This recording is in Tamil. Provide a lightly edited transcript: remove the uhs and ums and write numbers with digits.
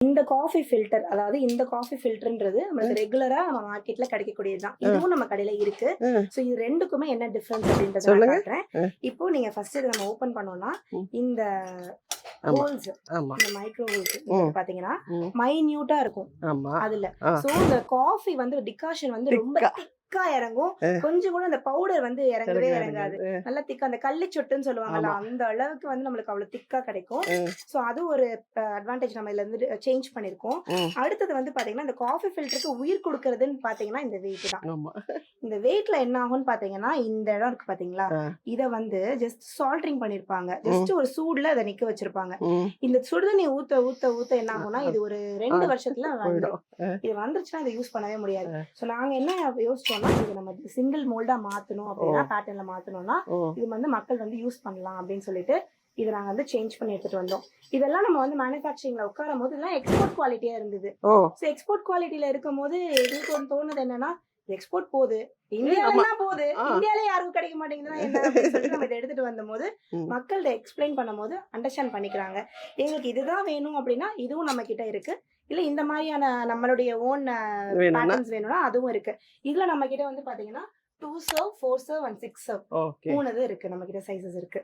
இந்த காஃபி ஃபில்டர், அதாவது இந்த காஃபி ஃபில்டர்ன்றது நமக்கு ரெகுலரா நம்ம மார்க்கெட்ல கிடைக்கக்கூடியது தான். இதுவும் நம்ம கடையில இருக்கு. சோ இது ரெண்டுக்குமே என்ன டிஃபரன்ஸ் அப்படின்றத நான் சொல்லுங்க. காட்டுறேன். இப்போ நீங்க ஃபர்ஸ்ட் இத நம்ம ஓபன் பண்ணோம்னா இந்த ஆமா ஹோல்ஸ், ஆமா இந்த மைக்ரோ ஹோல்ஸ் பாத்தீங்கன்னா மைன்யூட்டா இருக்கும் ஆமா அதுல. ஆ. சோ இந்த காஃபி வந்து டிகாஷன் வந்து ரொம்ப திக்கா. திக்கா இறங்கும். கொஞ்சம் கூட அந்த பவுடர் வந்து இறங்கவே இறங்காது. இறங்காது. நல்லா திக்கா, அந்த கள்ளி சொட்டுன்னு சொல்லுவாங்கல்ல, ஆமா. அந்த அளவுக்கு வந்து நம்மளுக்கு அவ்வளவு திக்கா கிடைக்கும். சோ அது ஒரு அட்வான்டேஜ் நம்ம இதுல இருந்து சேஞ்ச் பண்ணிருக்கோம். அடுத்தது வந்து பாத்தீங்கன்னா இந்த காஃபி ஃபில்டருக்கு உயிர் கொடுக்கறதுன்னு பாத்தீங்கன்னா இந்த வெயிட் தான். ஆமா. இந்த வெயிட்ல என்ன ஆகும்னு பாத்தீங்கன்னா, இந்த இடம் இருக்கு பாத்தீங்களா, ஆ. இத வந்து ஜஸ்ட் சால்டரிங் பண்ணிருப்பாங்க. ஜஸ்ட் ஒரு சூடுல அத நிக்க வச்சிருப்பாங்க. ம். இந்த சுடுதண்ணி ஊத்த ஊத்த ஊத்த என்ன ஆகும்னா, இது ஒரு 2 ஆ. வருஷத்துல வந்துரும். போயிடும். இது வந்துருச்சுன்னா இத யூஸ் பண்ணவே முடியாது. சோ நாங்க என்ன யோசிச்சோம்னா, இது நம்ம சிங்கிள் மோல்டா மாத்தணும் அப்படின்னா, பேட்டர்ன்ல மாத்தணும்னா இது வந்து மக்கள் வந்து யூஸ் பண்ணலாம் அப்படின்னு சொல்லிட்டு இத நாங்க வந்து சேஞ்ச் பண்ணி எடுத்துட்டு வந்தோம். இதெல்லாம் நம்ம வந்து மேனுஃபேக்சரிங்ல உட்காரும்போது இதெல்லாம் எக்ஸ்போர்ட் குவாலிட்டியா இருந்தது. ஓ. சோ எக்ஸ்போர்ட் குவாலிட்டில இருக்கும்போது எங்களுக்கு ஒண்ணு தோணுது என்னன்னா, எக்ஸ்போர்ட் போகுது, இந்தியால தான் போகுது, இந்தியால யாருக்கும் கிடைக்க மாட்டேங்குதுன்னா என்ன அப்படின்னு சொல்லிட்டு நம்ம இதை எடுத்துட்டு வந்தபோது மக்கள்கிட்ட எக்ஸ்பிளைன் பண்ணும்போது அண்டர்ஸ்டாண்ட் பண்ணிக்கிறாங்க. எங்களுக்கு இதுதான் வேணும் அப்படின்னா இதுவும் நம்ம கிட்ட இருக்கு. இல்ல இந்த மாதிரியான நம்மளுடைய ஓன் வேணும்னா பேட்டர்ன்ஸ் வேணும்னா அதுவும் இருக்கு. இதுல நம்ம கிட்ட வந்து பாத்தீங்கன்னா 2 serve, 4 serve and 6 serve okay. 3 இது இருக்கு. நம்ம கிட்ட சைஸஸ் இருக்கு.